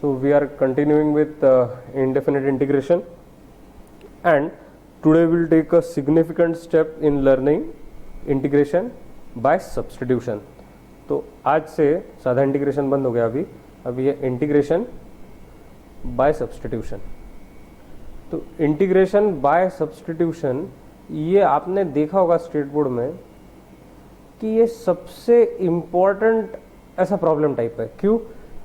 So we are continuing with indefinite integration, and today we'll take a significant step in learning integration by substitution. तो आज से साधा integration बंद हो गया, अभी ये इंटीग्रेशन बाय सब्सटीट्यूशन. तो इंटीग्रेशन बाय सब्सटीट्यूशन ये आपने देखा होगा स्टेट बोर्ड में कि ये सबसे इम्पॉर्टेंट ऐसा प्रॉब्लम टाइप है. क्यों?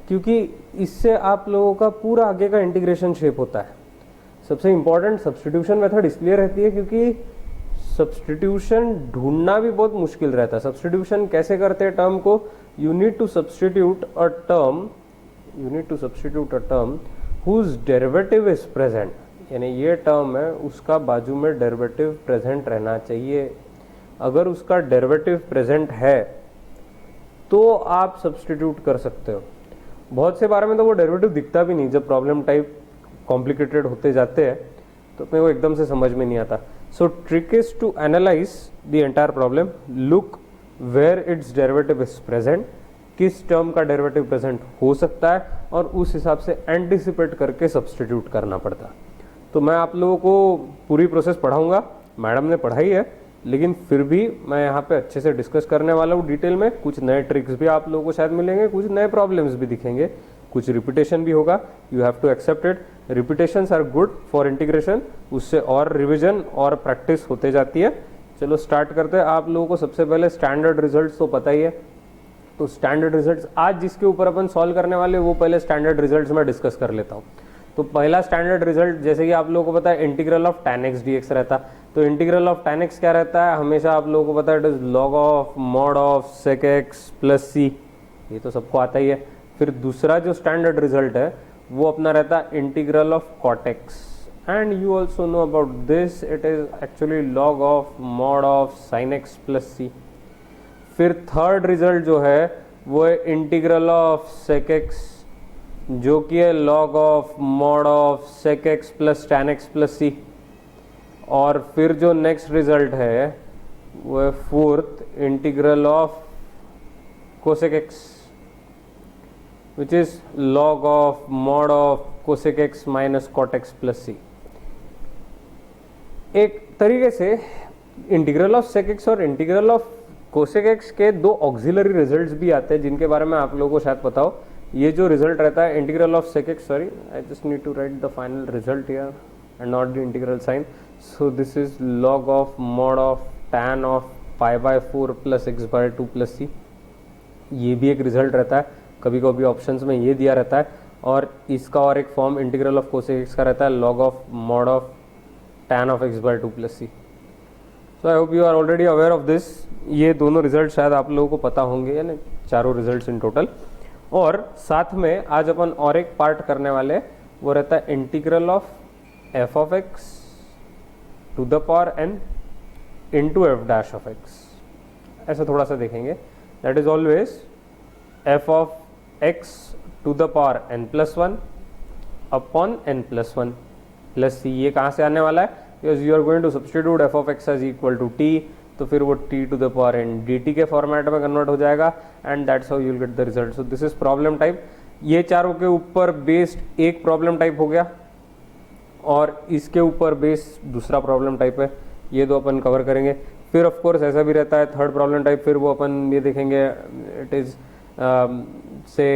क्योंकि इससे आप लोगों का पूरा आगे का इंटीग्रेशन शेप होता है. सबसे इम्पॉर्टेंट सब्सटीट्यूशन मेथड इसलिए रहती है क्योंकि सब्सटीट्यूशन ढूंढना भी बहुत मुश्किल रहता है. सब्सटीट्यूशन कैसे करते हैं टर्म को? You need to substitute a term whose derivative is present. यानी ये टर्म है, उसका बाजू में डेरिवेटिव प्रेजेंट रहना चाहिए. अगर उसका डेरिवेटिव प्रेजेंट है तो आप सब्सटीट्यूट कर सकते हो. बहुत से बारे में तो वो डेरिवेटिव दिखता भी नहीं. जब प्रॉब्लम टाइप कॉम्प्लिकेटेड होते जाते हैं तो अपने को एकदम से समझ में नहीं आता. So trick is to analyse the entire problem, look where its derivative is present, किस टर्म का डेरिवेटिव प्रेजेंट हो सकता है, और उस हिसाब से एंटिसिपेट करके सब्सटीट्यूट करना पड़ता है. तो मैं आप लोगों को पूरी प्रोसेस पढ़ाऊंगा, मैडम ने पढ़ाई है, लेकिन फिर भी मैं यहाँ पे अच्छे से डिस्कस करने वाला हूँ डिटेल में. कुछ नए ट्रिक्स भी आप लोगों को शायद मिलेंगे, कुछ नए प्रॉब्लम्स भी दिखेंगे, कुछ रिपीटेशन भी होगा. You have to accept it. Repetitions are good for integration, उससे और रिविजन और प्रैक्टिस होते जाती है. चलो स्टार्ट करते हैं. आप लोगों को सबसे पहले स्टैंडर्ड रिजल्ट्स तो पता ही है. तो स्टैंडर्ड रिजल्ट्स आज जिसके ऊपर अपन सॉल्व करने वाले वो पहले स्टैंडर्ड रिजल्ट्स में डिस्कस कर लेता हूँ. तो पहला स्टैंडर्ड रिजल्ट जैसे कि आप लोगों को पता है integral of tan x dx रहता. तो इंटीग्रल ऑफ tan x क्या रहता है? हमेशा आप लोगों को पता है it is log of mod of sec x plus c. ये तो सबको आता ही है. फिर दूसरा जो स्टैंडर्ड रिजल्ट है वो अपना रहता है integral of cot x, and you also know about this, it is actually log of mod of sin x plus c. फिर थर्ड रिजल्ट जो है वो है इंटीग्रल ऑफ sec x, जो कि है log of mod of sec x plus tan x plus c. और फिर जो नेक्स्ट रिजल्ट है वो है fourth integral of cosec x, which is log of mod of cosec x minus cot x plus c. एक तरीके से integral of sec x और इंटीग्रल ऑफ cosec x के दो ऑक्सिलरी रिजल्ट्स भी आते हैं जिनके बारे में आप लोगों को शायद पता हो. ये जो रिजल्ट रहता है integral of sec x, sorry I just need to write the final result here and not the integral sign. So this is log of mod of tan of pi by 4 plus x by 2 plus c. ये भी एक result रहता है, कभी कभी options में ये दिया रहता है. और इसका और एक form integral of cosec x का रहता है log of mod of tan of x by 2 plus c. So I hope you are already aware of this. ये दोनों रिजल्ट शायद आप लोगों को पता होंगे, यानी चारों रिजल्ट्स इन टोटल. और साथ में आज अपन और एक पार्ट करने वाले, वो रहता है integral of f of x to the power n into f dash of x. ऐसा थोड़ा सा देखेंगे. That is always f of x to the power n plus 1 upon n plus 1 plus c. ये कहाँ से आने वाला है? Because you are going to substitute f of x as equal to t, तो फिर वो t to the power n dt के फॉर्मेट में कन्वर्ट हो जाएगा, and that's how you will get the result. So this is problem type. ये चारों के ऊपर बेस्ड एक प्रॉब्लम टाइप हो गया, और इसके ऊपर बेस्ड दूसरा प्रॉब्लम टाइप है. ये दो अपन कवर करेंगे. फिर ऑफ कोर्स ऐसा भी रहता है थर्ड प्रॉब्लम टाइप, फिर वो अपन ये देखेंगे. इट इज से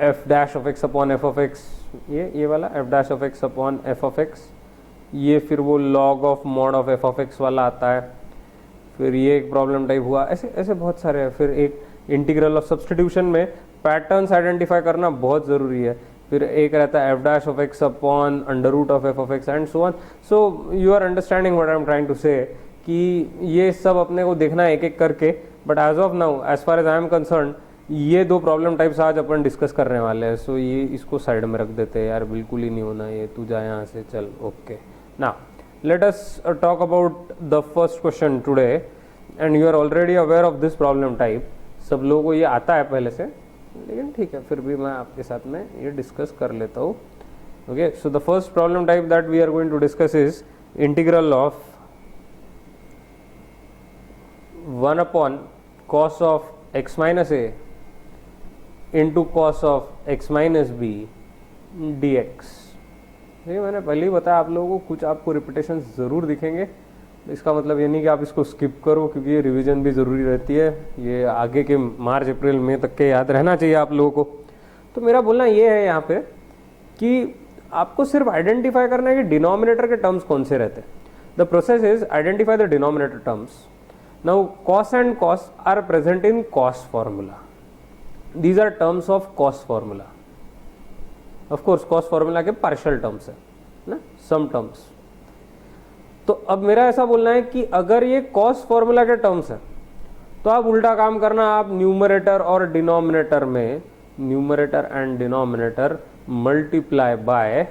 f dash of x upon f of x, ये वाला f dash of x upon f of x. ये फिर वो log of mod of f of x वाला आता है. फिर ये एक प्रॉब्लम टाइप हुआ. ऐसे ऐसे बहुत सारे हैं. फिर एक इंटीग्रल ऑफ सब्सटीट्यूशन में पैटर्न्स आइडेंटिफाई करना बहुत ज़रूरी है. फिर एक रहता है f dash of x upon under root of f of x and so on. So you are understanding what I am trying to say, कि ये सब अपने को देखना है एक एक करके. But as of now, as far as I am concerned, ये दो प्रॉब्लम टाइप्स आज अपन डिस्कस करने वाले हैं. सो ये इसको साइड में रख देते हैं यार, बिल्कुल ही नहीं होना ये. तू जा यहाँ से, चल. Okay, now let us talk about the first question today, and you are already aware of this problem type. सब लोगों को ये आता है पहले से, लेकिन ठीक है, फिर भी मैं आपके साथ में ये डिस्कस कर लेता हूँ. Okay, so the first problem type that we are going to discuss is integral of 1 upon cos of x minus a into cos of x minus b dx। ये मैंने पहले ही बताया आप लोगों को, कुछ आपको रिपीटेशन ज़रूर दिखेंगे। इसका मतलब ये नहीं कि आप इसको स्किप करो, क्योंकि ये रिवीजन भी ज़रूरी रहती है। ये आगे के मार्च अप्रैल मई तक के याद रहना चाहिए आप लोगों को। तो मेरा बोलना ये है यहाँ पे कि आपको सिर्फ आइडेंटिफाई करना है कि डिनोमिनेटर के टर्म्स कौन से रहते हैं। The process is identify the denominator terms. Now cos and cos are present in cos formula. These are terms of cos formula. Of course cos formula के पार्शियल टर्म्स है ना, सम टर्म्स। तो अब मेरा ऐसा बोलना है कि अगर ये कॉस फॉर्मूला के टर्म्स है तो आप उल्टा काम करना, आप न्यूमरेटर और डिनोमिनेटर में, numerator and denominator multiply by,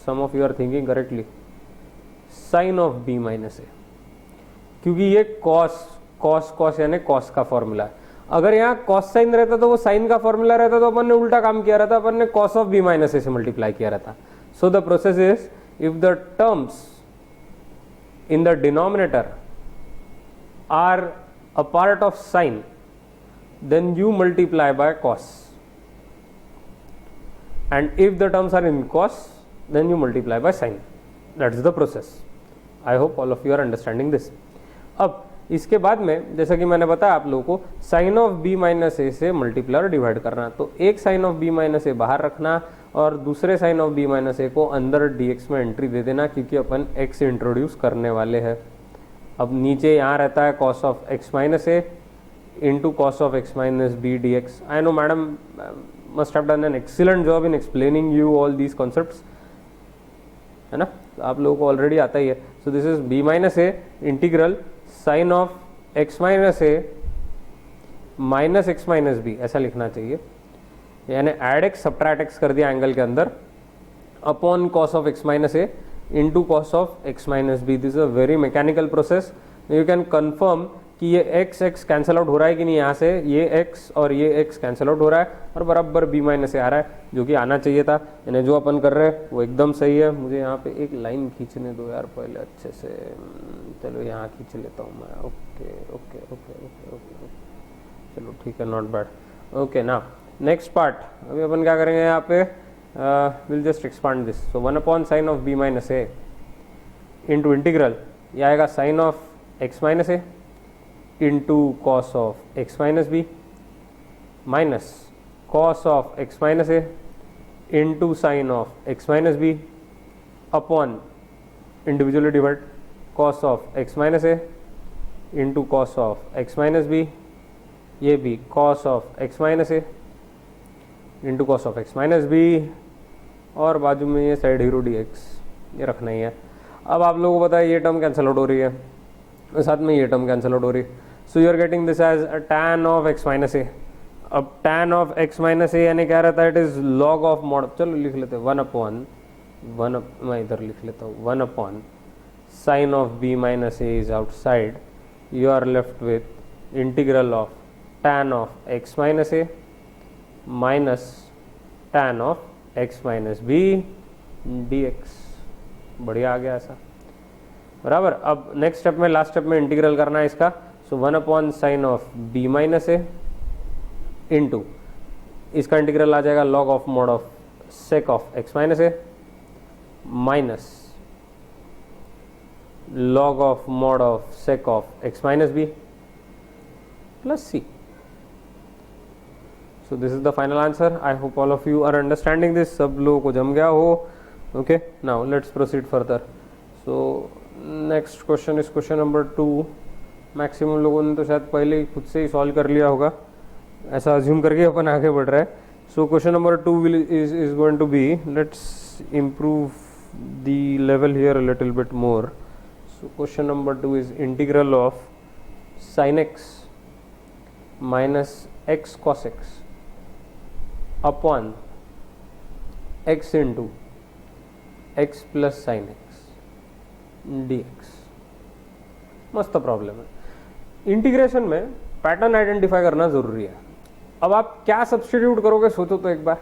some of you are thinking correctly, sine of B minus A. क्योंकि ये कॉस कॉस कॉस यानी कॉस का फॉर्मूला है। अगर यहाँ कॉस साइन रहता तो वो साइन का फॉर्मूला रहता, तो अपन ने उल्टा काम किया रहता, अपन ने कॉस ऑफ बी माइनस ए से मल्टीप्लाई किया रहता। So the process is, if the terms in the denominator are a part of sine, then you multiply by cos, and if the terms are in cos, then you multiply by sine. That's the process. I hope all of you are understanding this. अब इसके बाद में जैसा कि मैंने बताया आप लोगों को, साइन ऑफ बी माइनस ए से मल्टीप्लाई और डिवाइड करना। तो एक साइन ऑफ बी माइनस ए बाहर रखना और दूसरे साइन ऑफ बी माइनस ए को अंदर dx में एंट्री दे देना, क्योंकि अपन x इंट्रोड्यूस करने वाले हैं। अब नीचे यहाँ रहता है cos of x minus a into cos of x minus b d x. I know madam must have done an excellent job in explaining you all these concepts, है ना, तो आप लोगों को ऑलरेडी आता ही है। So this is b minus a integral sine of x minus a minus x minus b, ऐसा लिखना चाहिए, यानी एड एक्स सब्ट्रैक्ट एक्स कर दिया एंगल के अंदर, upon cos of x minus a into cos of x minus b. This is a very mechanical process. You can confirm कि ये एक्स एक्स कैंसिल आउट हो रहा है कि नहीं, यहाँ से ये एक्स और ये एक्स कैंसिल आउट हो रहा है और बराबर बी माइनस ए आ रहा है, जो कि आना चाहिए था। यानी जो अपन कर रहे हैं वो एकदम सही है। मुझे यहाँ पे एक लाइन खींचने दो यार पहले अच्छे से, चलो यहाँ खींच लेता हूँ मैं। Okay okay okay okay okay, चलो ठीक है, नॉट बैड। ओके ना, नेक्स्ट पार्ट अभी अपन क्या करेंगे यहाँ पे, will just expand this. So 1 upon sine of B minus a into integral, ये आएगा sine of x minus a into cos of x minus b minus cos of x minus a into sine of x minus b upon individually divide cos of x minus a into cos of x minus b, ये भी cos of x minus a into cos of x minus b, और बाजू में ये side hero D x, ये रखना ही है। अब आप लोगों को पता है ये टर्म कैंसिल आउट हो रही है, साथ में ये टर्म कैंसिल आउट हो रही है। So you are getting this as tan of x minus A. अब tan of x minus A यानी क्या रहता है, it is log of mod, चलो लिख लेते हैं 1 अपॉन मैं इधर लिख लेता हूँ 1 upon sine of B minus a is outside, you are left with integral of tan of x minus a minus tan of x minus b d x. बढ़िया आ गया ऐसा, बराबर। अब नेक्स्ट स्टेप में, लास्ट स्टेप में integral करना है इसका। सो 1 upon sine of B minus a into, इसका इंटीग्रल आ जाएगा log of mod of sec of x minus a minus log of mod of sec of x minus b plus c. So this is the final answer. I hope all of you are understanding this. सब लोगों को जम गया हो. Okay, now let's proceed further. So next question is question number 2. Maximum लोगों ने तो शायद पहले ही खुद से ही सॉल्व कर लिया होगा, ऐसा अज्यूम करके अपन आगे बढ़ रहे हैं. So question number 2 is going to be, let's improve the level here a little bit more. So question number 2 is integral of sin x minus x cos x upon x into x plus sin x dx. मस्त problem है. Integration में pattern identify करना जरूरी है. अब आप क्या substitute करोगे सोचो तो एक बार.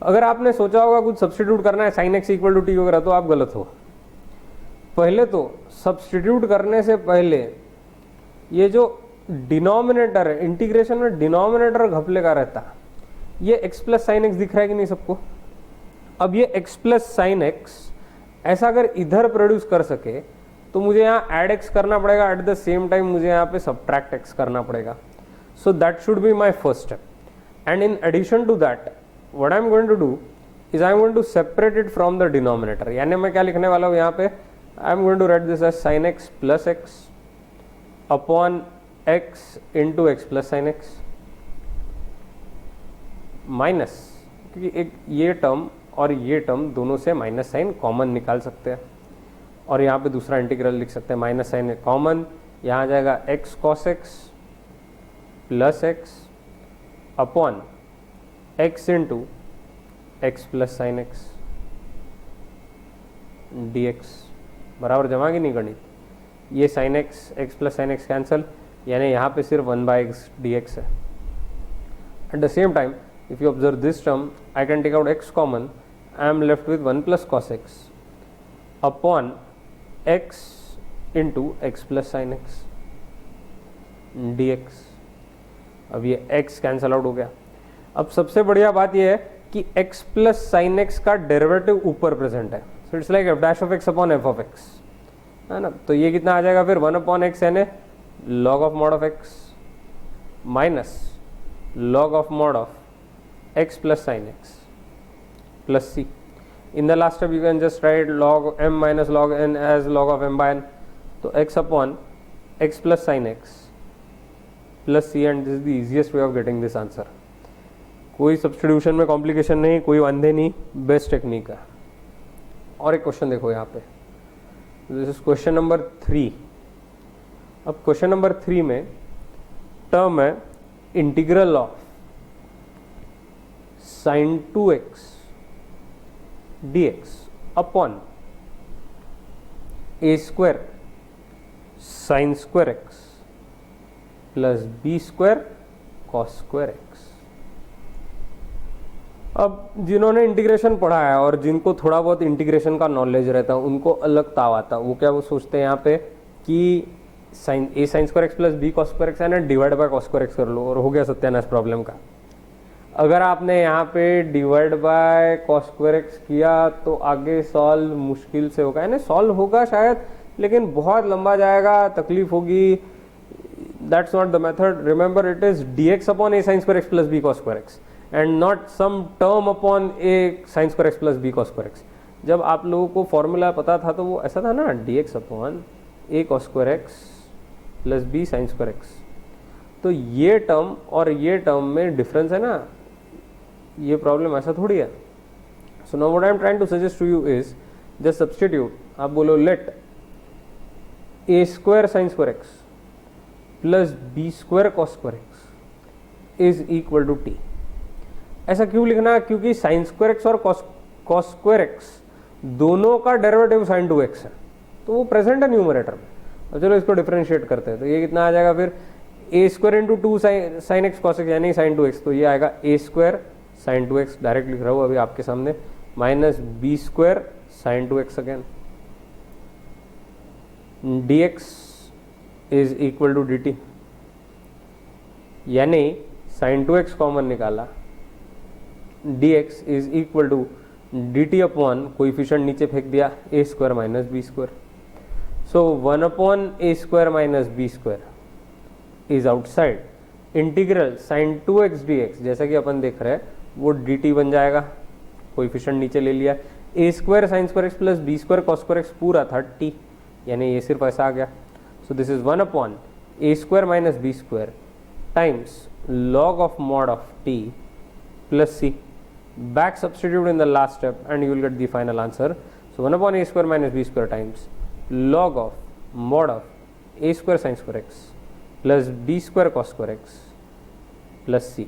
अगर आपने सोचा होगा कुछ सब्स्टिट्यूट करना है sin x equal to t वगैरह, तो आप गलत हो. पहले तो सब्स्टिट्यूट करने से पहले ये जो डिनोमिनेटर है, इंटीग्रेशन में डिनोमिनेटर घपले का रहता है, ये x प्लस साइन एक्स दिख रहा है कि नहीं सबको? अब ये x प्लस साइन एक्स ऐसा अगर इधर प्रोड्यूस कर सके तो मुझे यहाँ एड x करना पड़ेगा, एट द सेम टाइम मुझे यहाँ पे सब्ट्रैक्ट x करना पड़ेगा. So that should be my first step. And in addition to that what I am going to do is I am going to separate it from the denominator. यानी मैं क्या लिखने वाला हूँ यहाँ पे, I am going to write this as sine x plus x upon x into x plus sine x minus, क्योंकि एक ये टर्म और ये टर्म दोनों से माइनस साइन कॉमन निकाल सकते हैं, और यहाँ पे दूसरा इंटीग्रल लिख सकते हैं. माइनस साइन कॉमन, यहाँ आ जाएगा x cos x plus x upon x into x plus sine x D x. बराबर जमा की नहीं गणित. ये sine x x plus sine x cancel, यानी यहाँ पे सिर्फ 1/x dx है. At the same time if you observe this term, I can take out x common. I am left with 1 plus cos x upon x into x plus sin x dx. अब ये x cancel out हो गया. अब सबसे बढ़िया बात ये है कि x प्लस साइन एक्स का डेरिवेटिव ऊपर प्रेजेंट है. So it's like F dash of x upon F of x, है ना. तो ये कितना आ जाएगा फिर 1 अपॉन एक्स यानी log of mod of x minus log of mod of x plus sin x plus c. In the last step you can just write log m minus log n as log of m by n. So x upon x plus sin x plus c, and this is the easiest way of getting this answer. कोई substitution में complication नहीं, कोई वांधे नहीं, best technique है. और एक question देखो यहाँ पे, दिस इज क्वेश्चन नंबर 3. अब क्वेश्चन नंबर 3 में टर्म है integral of sine 2x dx upon A square sine square x plus B square cos square x. अब जिन्होंने इंटीग्रेशन पढ़ा है और जिनको थोड़ा बहुत इंटीग्रेशन का नॉलेज रहता है उनको अलग ताव आता है. वो क्या, वो सोचते हैं यहाँ पे कि sine A sine square x plus B cos square x है ना, divide by cos square x कर लो और हो गया सत्यानाश प्रॉब्लम का. अगर आपने यहाँ पे divide by cos square x किया तो आगे सॉल्व मुश्किल से होगा. यानी सॉल्व होगा शायद, लेकिन बहुत लंबा जाएगा, तकलीफ होगी. That's not the method. Remember it is dx upon a sine square x plus B cos square x and not some term upon a sine square x plus B cos square x. जब आप लोगों को formula पता था तो वो ऐसा था ना, dx upon A cos square x plus B sine square x. तो ये टर्म और ये टर्म में डिफरेंस है ना, ये प्रॉब्लम ऐसा थोड़ी है. So now what I am trying to suggest to you is just substitute. आप बोलो let a square sine square x plus B square cos square x is equal to t. ऐसा क्यों लिखना? क्योंकि साइन स्क्वायर एक्स और cos square x दोनों का derivative sign 2x है, तो वो प्रेजेंट है न्यूमरेटर में. अब चलो इसको डिफरेंशिएट करते हैं. तो ये कितना आ जाएगा फिर, A square into 2 sine x cos x यानी साइन 2x. तो ये आएगा ए स्क्वायर साइन 2x, डायरेक्ट लिख रहा हूँ अभी आपके सामने, minus B square sine 2x again dx is equal to dt. यानी साइन 2x कॉमन निकाला, dx is equal to dt upon coefficient नीचे फेंक दिया, A square minus B square. So 1 upon A square minus B square is outside. Integral sine 2x dx जैसा कि अपन देख रहे हैं वो dt बन जाएगा, कोइफिशिएंट नीचे ले लिया. A square sine square x plus B square cos square x पूरा था t, यानी ये सिर्फ ऐसा आ गया. So this is 1 upon A square minus B square times log of mod of t plus c. Back substitute in the last step and you will get the final answer. So 1 upon a square minus b square times log of mod of a square sin square x plus b square cos square x plus c.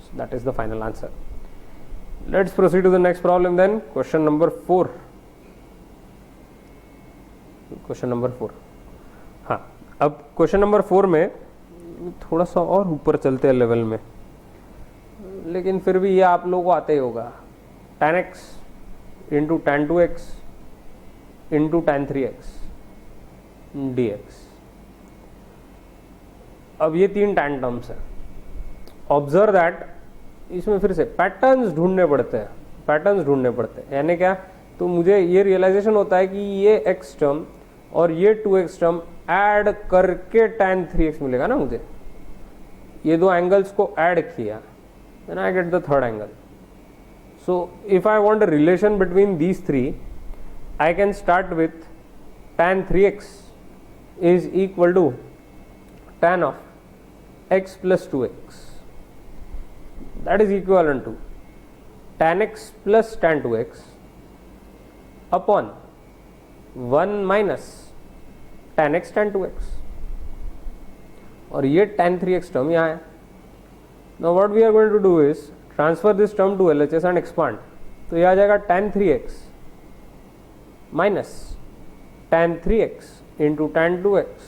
So that is the final answer. Let's proceed to the next problem then. Question number 4. Question number 4. हाँ, अब question number 4 में थोड़ा सा और ऊपर चलते हैं level में, लेकिन फिर भी ये आप लोगों को आते ही होगा. tan x into tan 2x into tan 3x dx. अब ये 3 tan टर्म्स है. ऑब्जर्व दैट इसमें फिर से पैटर्न्स ढूंढने पड़ते हैं, पैटर्न्स ढूंढने पड़ते हैं। यानी क्या, तो मुझे ये रियलाइजेशन होता है कि ये x टर्म और ये 2x टर्म ऐड करके tan 3x मिलेगा ना मुझे, ये दो एंगल्स को ऐड किया, then I get the third angle. So if I want a relation between these three, I can start with tan 3x is equal to tan of x plus 2x. That is equivalent to tan x plus tan 2x upon 1 minus tan x tan 2x. और ये tan 3x term यहाँ है। Now what we are going to do is transfer this term to LHS and expand. तो ये आ जाएगा tan 3x minus tan 3x into tan 2x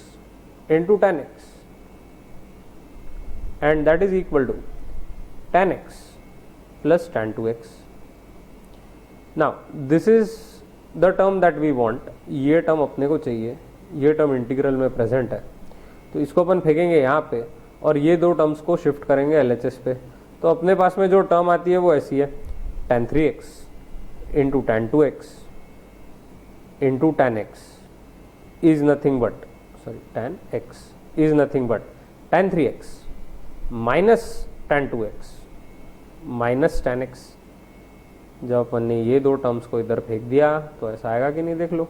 into tan x, and that is equal to tan x plus tan 2x. Now this is the term that we want. ये term अपने को चाहिए, ये term integral में present है, तो इसको अपन फेंकेंगे यहाँ पे और ये दो टर्म्स को शिफ्ट करेंगे LHS पे। तो अपने पास में जो टर्म आती है वो ऐसी है, tan 3x into tan 2x into tan x is nothing but, sorry, tan x is nothing but tan 3x minus tan 2x minus tan x। जब अपन ने ये दो टर्म्स को इधर फेंक दिया तो ऐसा आएगा कि नहीं, देख लो।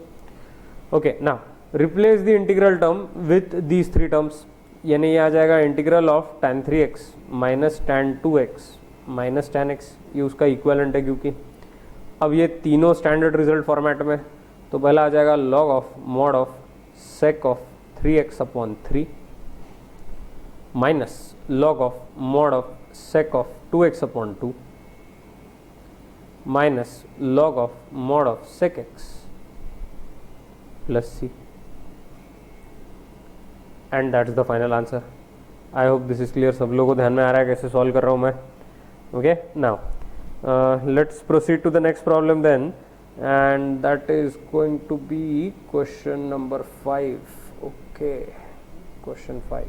Okay, now replace the integral term with these three terms, यानी ये आ जाएगा integral of tan 3x minus tan 2x minus tan x, ये उसका इक्विवेलेंट है क्योंकि अब ये तीनों स्टैंडर्ड रिजल्ट फॉर्मेट में। तो पहला आ जाएगा log of mod of sec of 3x upon 3 minus log of mod of sec of 2x upon 2 minus log of mod of sec x plus c, and that's the final answer. I hope this is clear, सब लोगों को ध्यान में आ रहा है कैसे solve कर रहा हूँ मैं। Okay, now let's proceed to the next problem then, and that is going to be question number 5. okay, question 5,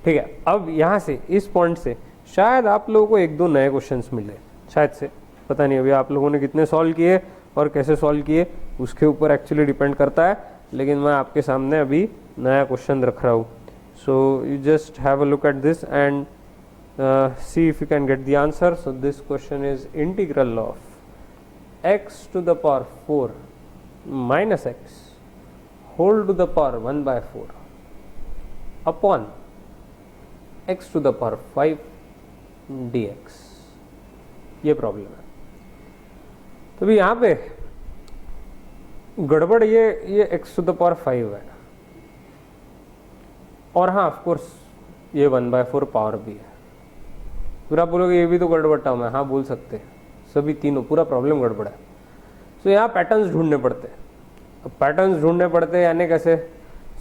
ठीक है। अब यहाँ से इस पॉइंट से शायद आप लोगों को एक दो नए क्वेश्चंस मिले, शायद से, पता नहीं अभी आप लोगों ने कितने सॉल्व किए और कैसे सॉल्व किए उसके ऊपर एक्चुअली डिपेंड करता है, लेकिन मैं आपके सामने अभी नया क्वेश्चन रख रहा हूँ। So you just have a look at this and see if you can get the answer. So this question is integral of x to the power 4 minus x whole to the power 1 by 4 upon x to the power 5 dx, ये problem है। तो भी यहाँ पे गड़बड़ ये x to the power 5 है, और हाँ ऑफ कोर्स ये 1 by 4 पावर भी है। फिर आप बोलोगे ये भी तो गड़बड़ टर्म है, हाँ बोल सकते हैं, सभी तीनों पूरा प्रॉब्लम गड़बड़ है। सो यहाँ पैटर्न्स ढूंढने पड़ते हैं। अब पैटर्न्स ढूंढने पड़ते हैं यानी कैसे?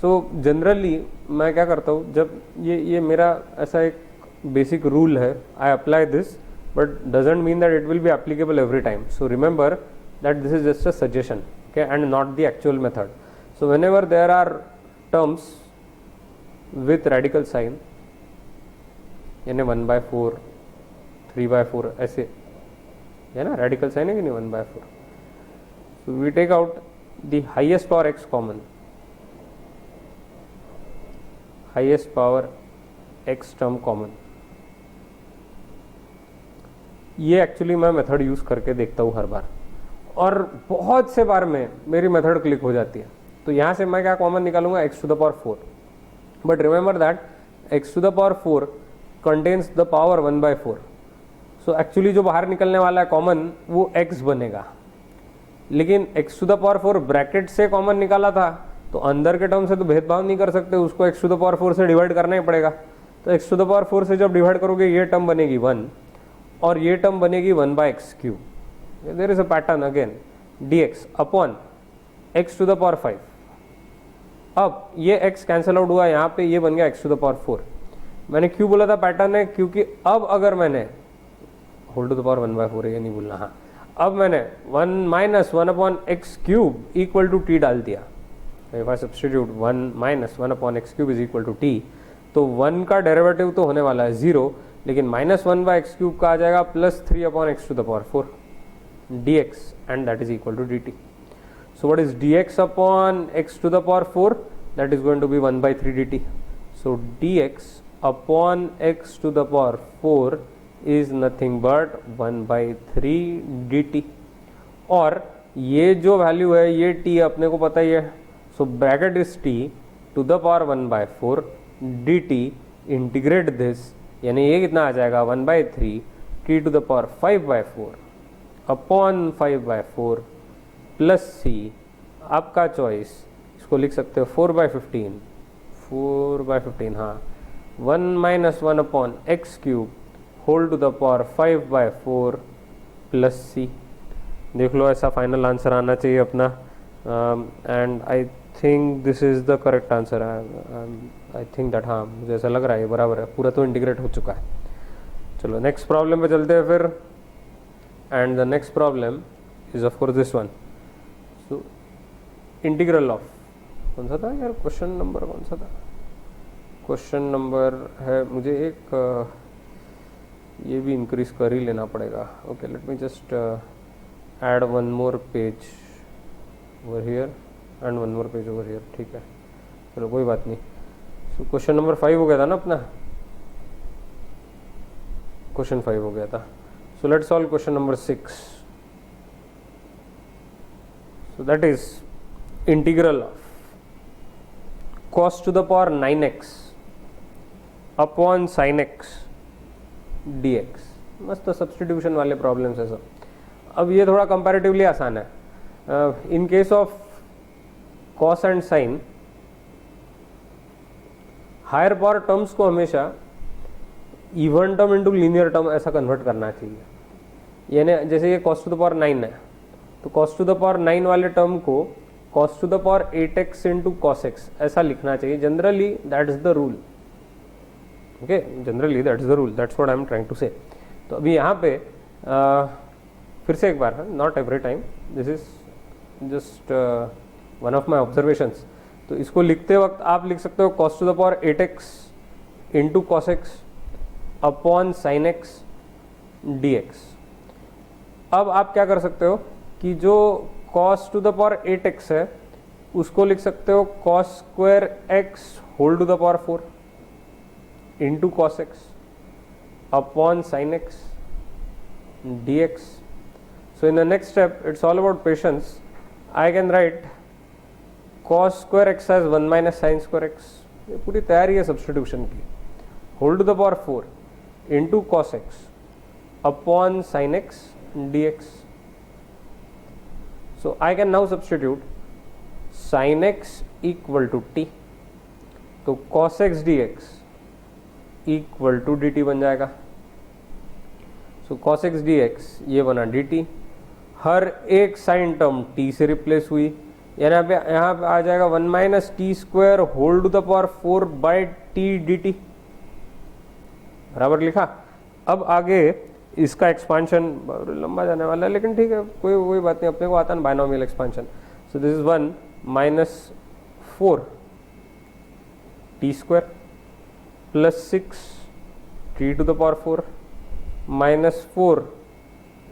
सो जनरली मैं क्या करता हूँ, जब ये मेरा ऐसा एक बेसिक रूल है, I apply this but doesn't mean that it will be applicable every time. So remember that this is just a suggestion, okay, and not the actual method. So whenever there are terms with radical sign, यानी 1/4 3/4 ऐसे है ना, radical sign है कि नहीं 1/4। So we take out the highest power x common, highest power x term common. ये actually मैं method use करके देखता हूँ हर बार, और बहुत से बार में मेरी मेथड क्लिक हो जाती है। तो यहाँ से मैं क्या कॉमन निकालूंगा, x to the power 4, but remember that x to the power 4 contains the power 1/4। So actually जो बाहर निकलने वाला है कॉमन वो x बनेगा, लेकिन x to the power 4 bracket से कॉमन निकाला था, तो अंदर के टर्म से तो भेदभाव नहीं कर सकते, उसको x to the power 4 से डिवाइड करना ही पड़ेगा। तो x to the power 4 से जब डिवाइड करोगे ये टर्म बनेगी 1 और ये टर्म बनेगी 1/x³। There is a pattern again, dx upon x to the power 5। अब ये x कैंसिल आउट हुआ, यहाँ पे ये बन गया x to the power 4। मैंने क्यों बोला था पैटर्न है, क्योंकि अब अगर मैंने होल टू द पावर 1/4 ये नहीं भूलना, हाँ, अब मैंने 1 - 1/x³ इक्वल टू t डाल दिया। If I substitute 1 - 1/x³ is equal to t, तो 1 का डेरिवेटिव तो होने वाला है 0, लेकिन -1/x³ का आ जाएगा +3/x⁴ dx and that is equal to dt. So what is dx upon x⁴? That is going to be 1/3 dt. So dx upon x⁴ is nothing but 1/3 dt. और ये जो वैल्यू है ये t अपने को पता ही है. So bracket is t to the power 1/4 dt. Integrate this, यानी ये कितना आ जाएगा 1/3 t to the power 5/4 upon 5/4 plus c. आपका चॉइस, इसको लिख सकते हो 4/15 हाँ, 1 - 1 अपॉन x³ whole to the power 5/4 plus c. देख लो, ऐसा फाइनल आंसर आना चाहिए अपना. And I think this is the correct answer. I think that, हाँ मुझे ऐसा लग रहा है ये बराबर है, पूरा तो इंटीग्रेट हो चुका है. चलो नेक्स्ट प्रॉब्लम पे चलते हैं फिर. And the next problem is of course this one. So integral of, कौन सा था यार क्वेश्चन नंबर, कौन सा था क्वेश्चन नंबर है, मुझे एक ये भी इंक्रीज कर ही लेना पड़ेगा. Okay, let me just add one more page over here and one more page over here. ठीक है, चलो कोई बात नहीं. सो क्वेश्चन नंबर 5 हो गया था ना अपना, क्वेश्चन 5 हो गया था. So let's solve question number 6. So that is integral of cos to the power 9x upon sin x dx. मस्त सब्सटीट्यूशन वाले प्रॉब्लम्स है सब. अब ये थोड़ा कंपैरेटिवली आसान है. In case of cos and sin, higher power terms को हमेशा even term into linear term ऐसा कन्वर्ट करना चाहिए. यानी जैसे ये cos टू द पावर 9 है, तो cos टू द पावर 9 वाले टर्म को cos to the power 8x into cos x ऐसा लिखना चाहिए. Generally that is the rule. Okay, generally that is the rule, that's what I am trying to say. तो अभी यहाँ पे फिर से एक बार, not every time, this is just one of my observations. तो इसको लिखते वक्त आप लिख सकते हो cos to the power 8x into cos x upon sin x dx. अब आप क्या कर सकते हो कि जो cos to the power 8x है उसको लिख सकते हो cos square x whole to the power 4 into cos x upon sin x dx. So in the next step, it's all about patience. I can write cos square x as 1 minus sin square x. ये पूरी तैयारी है substitution की. Whole to the power 4 into cos x upon sin x dx. So I can now substitute sin x equal to t. तो cos x dx equal to dt बन जाएगा. So cos x dx ये बना dt. हर एक sine term t से replace हुई, यहाँ पे आ जाएगा 1 minus t square whole to the power 4 by t d t. बराबर लिखा. अब आगे इसका एक्सपांशन लंबा जाने वाला है, लेकिन ठीक है, कोई बात नहीं, अपने को आता है binomial expansion. So this is 1 minus 4 t square plus 6 t to the power 4 minus 4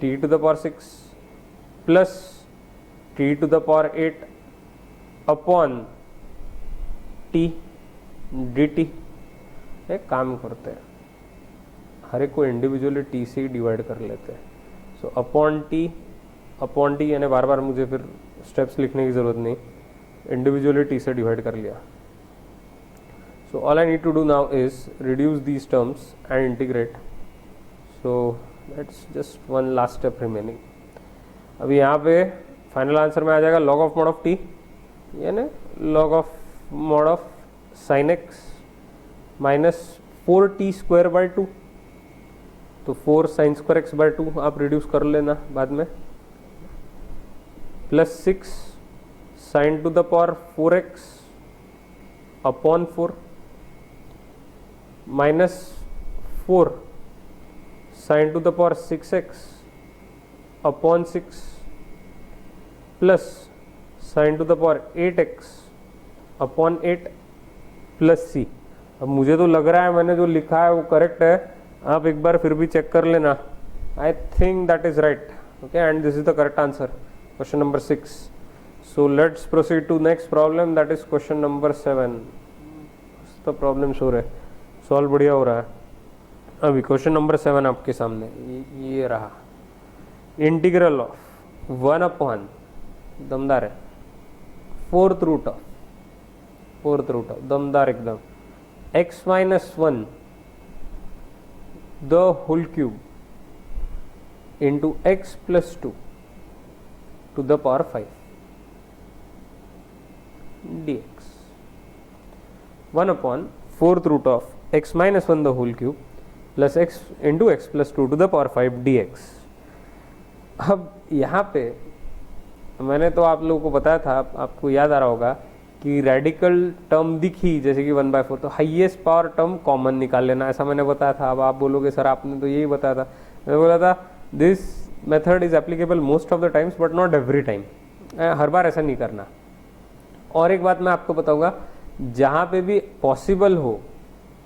t to the power 6 plus t to the power 8 upon t d t. एक काम करते हैं, हर एक को इंडिविजुअली टी से ही डिवाइड कर लेते हैं. सो अपॉन टी यानी बार बार मुझे फिर स्टेप्स लिखने की ज़रूरत नहीं, इंडिविजुअली टी से डिवाइड कर लिया. So all I need to do now is reduce these terms and integrate. So that's just one last step remaining. अभी यहाँ पे फाइनल आंसर में आ जाएगा log of mod of t यानी log of mod of sin x minus 4t square by 2. तो 4 sin square x by 2 आप reduce कर लेना बाद में, plus 6 sin to the power 4x upon 4 minus 4 sin to the power 6x upon 6 plus sin to the power 8x upon 8 plus c. अब मुझे तो लग रहा है मैंने जो लिखा है वो करेक्ट है. आप एक बार फिर भी चेक कर लेना. I think that is right. Okay, and this is the correct answer, question number 6. So let's proceed to next problem, that is question number 7. तो प्रॉब्लम हो रहा है, सॉल्व बढ़िया हो रहा है. अभी क्वेश्चन नंबर 7 आपके सामने ये रहा. इंटीग्रल ऑफ 1/, दमदार है, फोर्थ रूट ऑफ दमदार एकदम, x minus 1 the whole cube into x plus 2 to the power 5 dx. 1/, fourth root of x minus 1 the whole cube plus x into x plus 2 to the power 5 dx. अब यहाँ पे मैंने तो आप लोगों को बताया था, आपको याद आ रहा होगा कि रेडिकल टर्म दिखी जैसे कि 1/4, तो हाईएस्ट पावर टर्म कॉमन निकाल लेना, ऐसा मैंने बताया था. अब आप बोलोगे सर आपने तो यही बताया था. मैं बोला था this method is applicable most of the times but not every time. हर बार ऐसा नहीं करना. और एक बात मैं आपको बताऊंगा, जहाँ पे भी पॉसिबल हो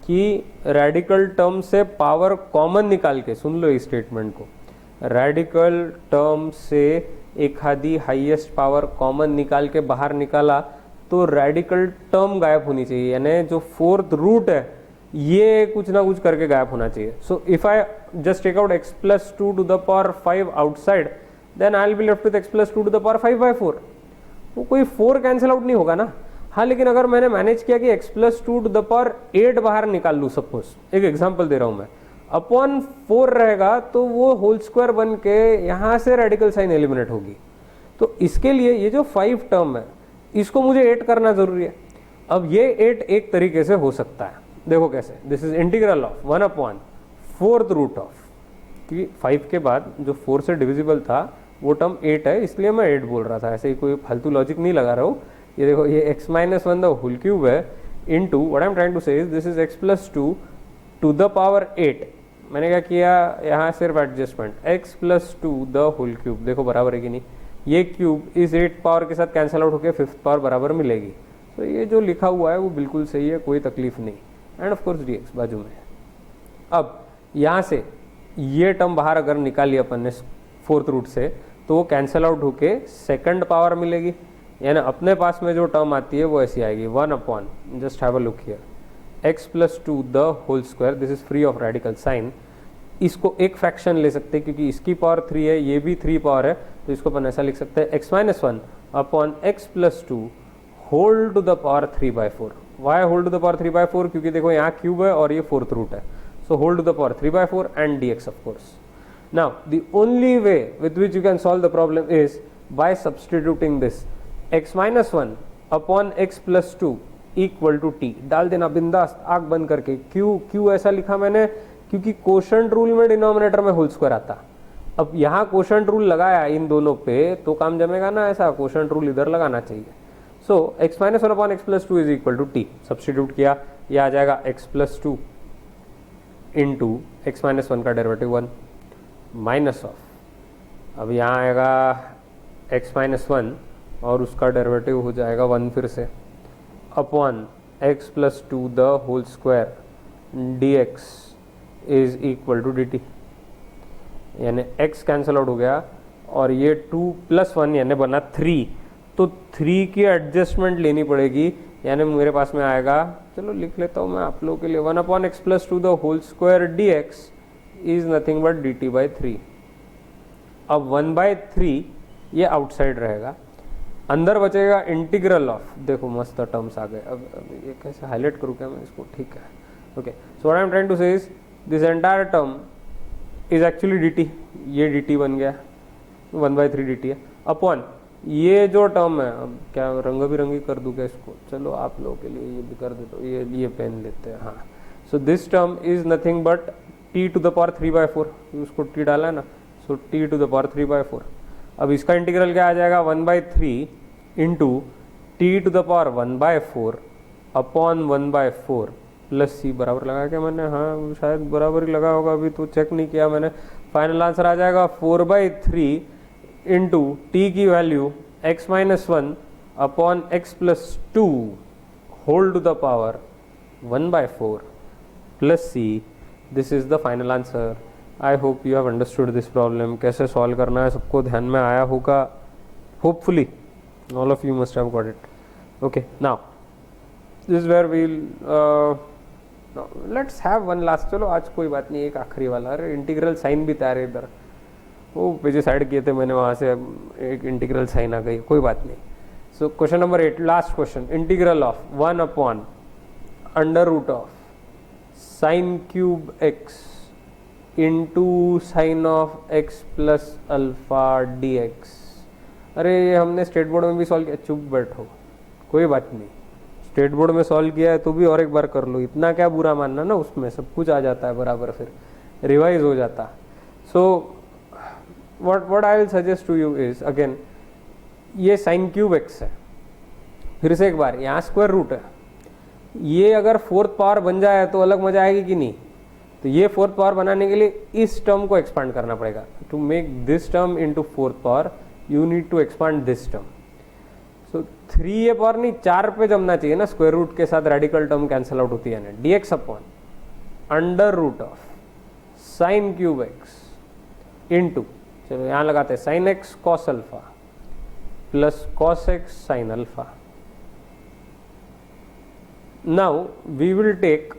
कि रेडिकल टर्म से पावर कॉमन निकाल के, सुन लो इस स्टेटमेंट को, रेडिकल टर्म से एक आधी हाईएस्ट पावर कॉमन निकाल के बाहर निकाला तो रेडिकल टर्म गायब होनी चाहिए, यानी जो फोर्थ रूट है ये कुछ ना कुछ करके गायब होना चाहिए. So if I just take out x plus 2 to the power 5 outside, then I will be left with x plus 2 to the power 5/4. वो कोई 4 कैंसिल आउट नहीं होगा ना. हाँ, लेकिन अगर मैंने मैनेज किया कि x plus 2 to the power 8 बाहर निकाल लूँ, सपोज एक एग्जाम्पल दे रहा हूँ मैं, अपॉन 4 रहेगा तो वो होल स्क्वायर बन के यहाँ से रेडिकल साइन एलिमिनेट होगी. तो इसके लिए ये जो 5 टर्म है इसको मुझे 8 करना जरूरी है. अब ये 8 एक तरीके से हो सकता है, देखो कैसे. This is integral of 1/4 root of, कि 5 के बाद जो 4 से डिविजिबल था वो टर्म 8 है, इसलिए मैं 8 बोल रहा था. ऐसे ही कोई फालतू लॉजिक नहीं लगा रहा हूँ. ये देखो, ये x minus 1 the whole cube है into what I am trying to say is this is x plus 2 to the power 8. मैंने क्या किया यहाँ सिर्फ adjustment, x plus 2 the whole cube, देखो बराबर है कि नहीं. ये क्यूब इस 8 पावर के साथ कैंसिल आउट होकर 5th पावर बराबर मिलेगी. तो ये जो लिखा हुआ है वो बिल्कुल सही है, कोई तकलीफ नहीं. एंड ऑफ कोर्स dx बाजू में. अब यहाँ से ये टर्म बाहर अगर निकाली अपन ने फोर्थ रूट से तो वो कैंसिल आउट होके सेकंड पावर मिलेगी, यानी अपने पास में जो टर्म आती है वो ऐसी आएगी 1/, just have a look here, x plus 2 the whole square, this is free of radical sign. इसको एक फ्रैक्शन ले सकते हैं क्योंकि इसकी पावर 3 है, ये भी 3 पावर है, तो इसको अपन ऐसा लिख सकते हैं x minus 1 upon x plus 2 whole to the power 3/4. Why whole to the power 3/4? क्योंकि देखो यहाँ क्यूब है और ये फोर्थ रूट है, so whole to the power 3/4 and dx of course. Now the only way with which you can solve the problem is by substituting this x minus 1 upon x plus 2 equal to t. डाल देना बिंदास आंख बंद करके. क्यों ऐसा लिखा मैंने? क्योंकि कोशेंट रूल में डिनोमिनेटर में होल स्क्वायर आता. अब यहाँ कोशेंट रूल लगाया इन दोनों पे तो काम जमेगा ना, ऐसा कोशेंट रूल इधर लगाना चाहिए. So x minus 1 upon x plus 2 is equal to t. Substitute किया, ये आ जाएगा x plus 2 into x minus 1 का डेरिवेटिव 1 माइनस ऑफ, अब यहाँ आएगा x minus 1 और उसका डेरिवेटिव हो जाएगा 1 फिर से, upon x plus 2 the whole square dx is equal to dt. यानी x कैंसिल आउट हो गया और ये 2 plus 1 यानी बना 3, तो 3 की एडजस्टमेंट लेनी पड़ेगी. यानी मेरे पास में आएगा, चलो लिख लेता हूँ मैं आप लोगों के लिए, 1/x plus 2 the whole square dx is nothing but dt/3. अब 1/3 ये आउटसाइड रहेगा, अंदर बचेगा इंटीग्रल ऑफ, देखो मस्त टर्म्स आ गए. अब ये कैसे हाईलाइट करूँ क्या मैं इसको? ठीक है, okay. So what I am trying to say is this entire term is actually dt. ये dt बन गया, 1/3 dt है, अपॉन ये जो टर्म है, अब क्या रंग बिरंगी कर दूँ क्या इसको? चलो आप लोगों के लिए ये भी कर देता हूँ, ये पेन लेते हैं. हाँ, so this term is nothing but t to the power 3/4. उसको t डाला है ना, so t to the power 3/4. अब इसका इंटीग्रल क्या आ जाएगा? 1/3 into t to the power 1/4 upon 1/4 plus c. बराबर लगाया क्या मैंने? हाँ शायद बराबर ही लगा होगा, अभी तो चेक नहीं किया मैंने. फाइनल आंसर आ जाएगा 4/3 इंटू टी की value x minus 1 upon x plus 2 whole to the power 1/4 plus c this is the final answer. I hope you have understood this problem. कैसे सॉल्व करना है सबको ध्यान में आया होगा, hopefully all of you must have got it. Okay, now this where we'll let's have one last, चलो आज कोई बात नहीं, एक आखिरी वाला। अरे इंटीग्रल साइन भी तैयार है इधर, वो पेजेस साइड किए थे मैंने, वहाँ से एक इंटीग्रल साइन आ गई, कोई बात नहीं। So question number 8, last question, integral of 1 upon under root of sine cube x into sine of x plus alpha d x. अरे ये हमने स्टेट बोर्ड में भी सॉल्व किया, चुप बैठो, कोई बात नहीं, स्टेट बोर्ड में सॉल्व किया है तो भी और एक बार कर लो, इतना क्या बुरा मानना ना, उसमें सब कुछ आ जाता है बराबर, फिर रिवाइज हो जाता। सो what I will suggest to you is, again ये साइन क्यूब एक्स है, फिर से एक बार यहाँ स्क्वायर रूट है, ये अगर फोर्थ पावर बन जाए तो अलग मजा आएगी कि नहीं। तो ये फोर्थ पावर बनाने के लिए इस टर्म को एक्सपांड करना पड़ेगा। To make this term into fourth power you need to expand this term. So 3a power नहीं 4 पे जमना चाहिए ना, स्क्वायर रूट के साथ रेडिकल टर्म कैंसिल आउट होती है ना। dx upon under root of sine cube x into, चलो यहाँ लगाते हैं, sine x cos alpha plus cos x sine alpha. Now we will take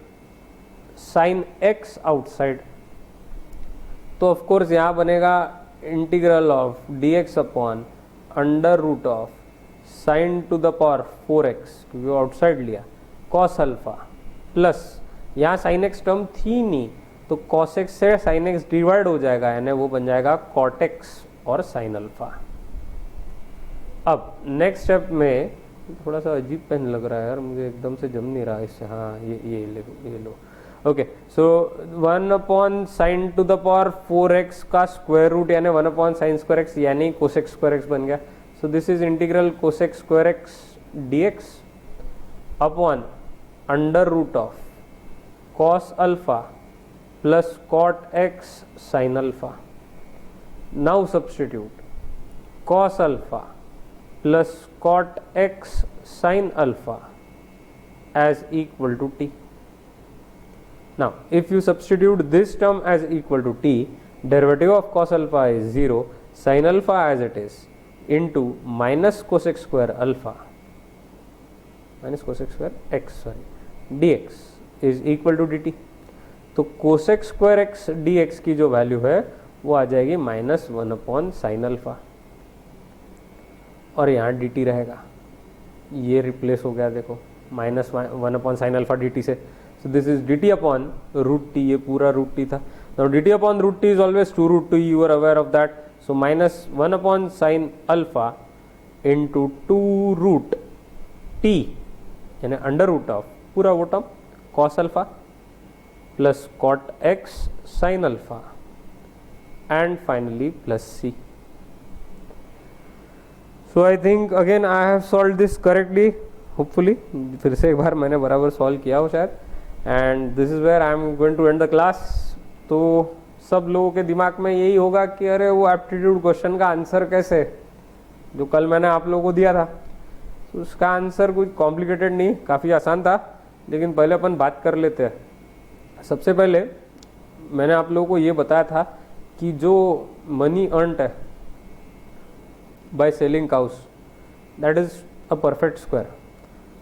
sine x outside, तो ऑफ कोर्स यहाँ बनेगा integral of d x upon under root of sine to the power 4x, क्योंकि outside लिया, cos alpha plus यहाँ sine x term थी नहीं तो cos x से sin x डिवाइड हो जाएगा, यानी वो बन जाएगा cot x और sin अल्फा। अब नेक्स्ट स्टेप में, थोड़ा सा अजीब पेन लग रहा है यार मुझे, एकदम से जम नहीं रहा इससे, हाँ ये ले लो। Okay, so 1 upon sine to the power 4x का स्क्वायर रूट यानी 1 अपॉन साइन स्क्वायर एक्स यानी कोसेक स्क्वायर एक्स बन गया। So this is integral cosec square x dx upon under root of cos alpha plus cot x sin alpha. Now substitute cos alpha plus cot x sin alpha as equal to t. Now if you substitute this term as equal to t, derivative of cos alpha is 0, sin alpha as it is into minus cosec square alpha minus cosec square x dx is equal to dt. तो cosec square x D x की जो value है वो आ जाएगी -1 upon sine alpha, और यहाँ D T रहेगा, ये रिप्लेस हो गया देखो -1 upon sine alpha d t से। So this is d t upon root t, ये पूरा रूट टी था। Now d t upon root t is always 2 root t, you are aware of that. So -1 upon sine alpha into 2 root t यानी under root of पूरा वो term cos alpha plus cot x sin alpha and finally plus c. So I think again I have solved this correctly, hopefully फिर से एक बार मैंने बराबर solve किया हो शायद, and this is where I am going to end the class। तो सब लोगों के दिमाग में यही होगा कि अरे वो एप्टीट्यूड क्वेश्चन का आंसर कैसे, जो कल मैंने आप लोगों को दिया था, तो उसका आंसर कुछ कॉम्प्लिकेटेड नहीं, काफ़ी आसान था। लेकिन पहले अपन बात कर लेते हैं। सबसे पहले मैंने आप लोगों को ये बताया था कि जो मनी अर्नड है by selling cows, that is a perfect square.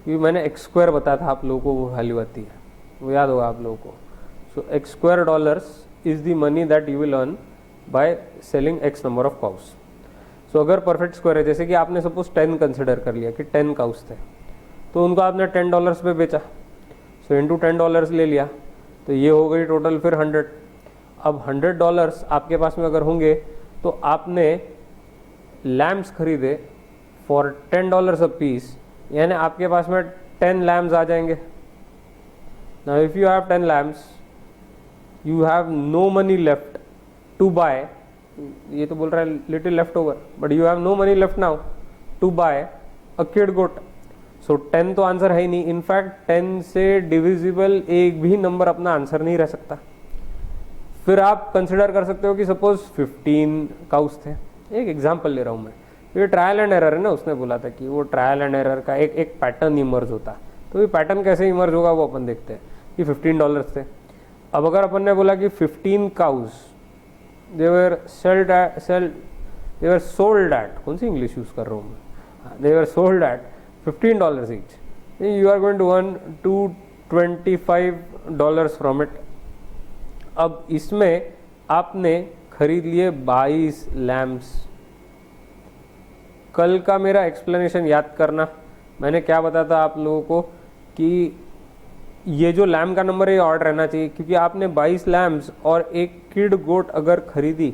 क्योंकि मैंने एक्स स्क्वायर बताया था आप लोगों को, वो वैल्यू आती है, वो याद होगा आप लोगों को। So x square dollars is the money that you will earn by selling x number of cows. So अगर परफेक्ट स्क्वायर है, जैसे कि आपने सपोज 10 कंसिडर कर लिया कि 10 काउस थे, तो उनको आपने $10 पे बेचा, सो इंटू $10 ले लिया, तो ये हो गई टोटल फिर 100। अब $100 आपके पास में अगर होंगे तो आपने लैम्प्स खरीदे फॉर $10 अ पीस, यानी आपके पास में 10 लैम्प्स आ जाएंगे। Now if you have 10 lamps, you have no money left to buy, ये तो बोल रहा है little left over, but you have no money left now to buy a kid goat. So 10 तो आंसर है ही नहीं, इनफैक्ट 10 से डिविजिबल एक भी नंबर अपना आंसर नहीं रह सकता। फिर आप कंसिडर कर सकते हो कि सपोज 15 काउस थे, एक एग्जांपल ले रहा हूँ मैं, ये ट्रायल एंड एरर है ना, उसने बोला था कि वो ट्रायल एंड एरर का एक पैटर्न इमर्ज होता, तो ये पैटर्न कैसे इमर्ज होगा वो अपन देखते हैं कि $15 थे। अब अगर अपन ने बोला कि 15 cows they were sold at, कौन सी इंग्लिश यूज कर रहा हूँ मैं, they were sold at $15 each, you are going to earn $225 from it. अब इसमें आपने खरीद लिए 22 लैम्प्स। कल का मेरा एक्सप्लेनेशन याद करना, मैंने क्या बताया था आप लोगों को कि ये जो लैम्प का नंबर है ये ऑड रहना चाहिए, क्योंकि आपने 22 लैम्प्स और एक किड गोट अगर खरीदी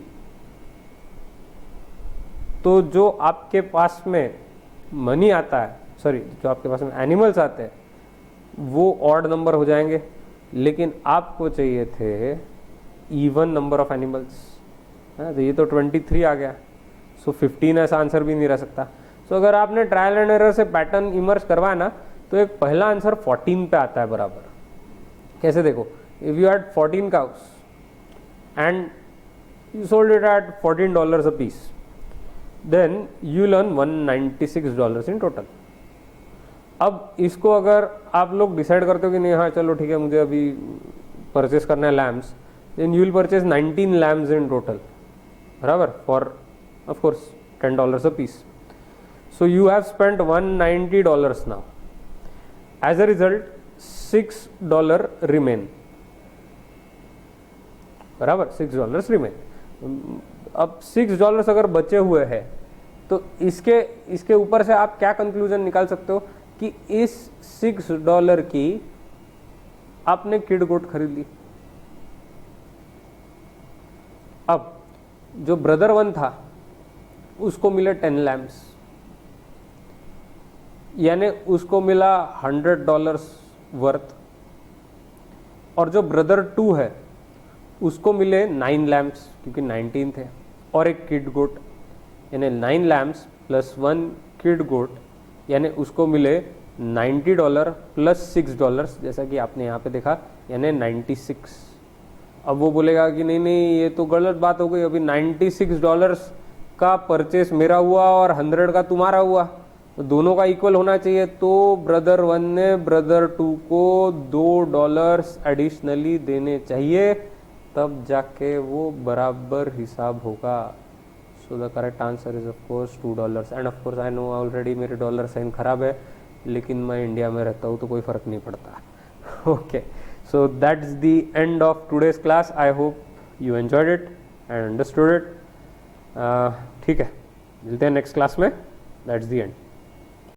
तो जो आपके पास में मनी आता है, सॉरी जो आपके पास में एनिमल्स आते हैं वो ऑड नंबर हो जाएंगे, लेकिन आपको चाहिए थे इवन नंबर ऑफ एनिमल्स। तो ये तो 23 आ गया, सो 15 ऐसा आंसर भी नहीं रह सकता। सो अगर आपने ट्रायल एंड एरर से पैटर्न इमर्ज करवाया ना तो एक पहला आंसर 14 पे आता है बराबर। कैसे देखो, if you had 14 cows and you sold it at $14 a piece, then you learn $196 in total। अब इसको अगर आप लोग डिसाइड करते हो कि नहीं हाँ चलो ठीक है मुझे अभी परचेस करना है lamps, then you will purchase 19 lamps in total, बराबर, for of course $10 a piece। So you have spent $190 now। As a result $6 remain, बराबर, $6 remain। अब $6 अगर बचे हुए हैं तो इसके ऊपर से आप क्या कंक्लूजन निकाल सकते हो कि इस $6 की आपने किड गोट खरीद ली। अब जो ब्रदर 1 था उसको मिले 10 लैम्प्स, यानी उसको मिला $100 वर्थ, और जो ब्रदर 2 है उसको मिले 9 लैम्प्स क्योंकि 19 थे, और एक किड गोट, यानी 9 लैम्प्स प्लस 1 किड गोट, यानी उसको मिले $90 प्लस $6, जैसा कि आपने यहाँ पे देखा, यानी 96। अब वो बोलेगा कि नहीं नहीं ये तो गलत बात हो गई, अभी $96 का परचेस मेरा हुआ और 100 का तुम्हारा हुआ, तो दोनों का इक्वल होना चाहिए। तो ब्रदर 1 ने ब्रदर 2 को $2 एडिशनली देने चाहिए, तब जाके वो बराबर हिसाब होगा। So the correct answer is of course $2। And of course I know already मेरे डॉलर साइन खराब है, लेकिन मैं इंडिया में रहता हूँ तो कोई फ़र्क नहीं पड़ता। Okay, so that's the end of today's class। I hope you enjoyed it and understood it। ठीक है, मिलते हैं नेक्स्ट क्लास में। That's the end।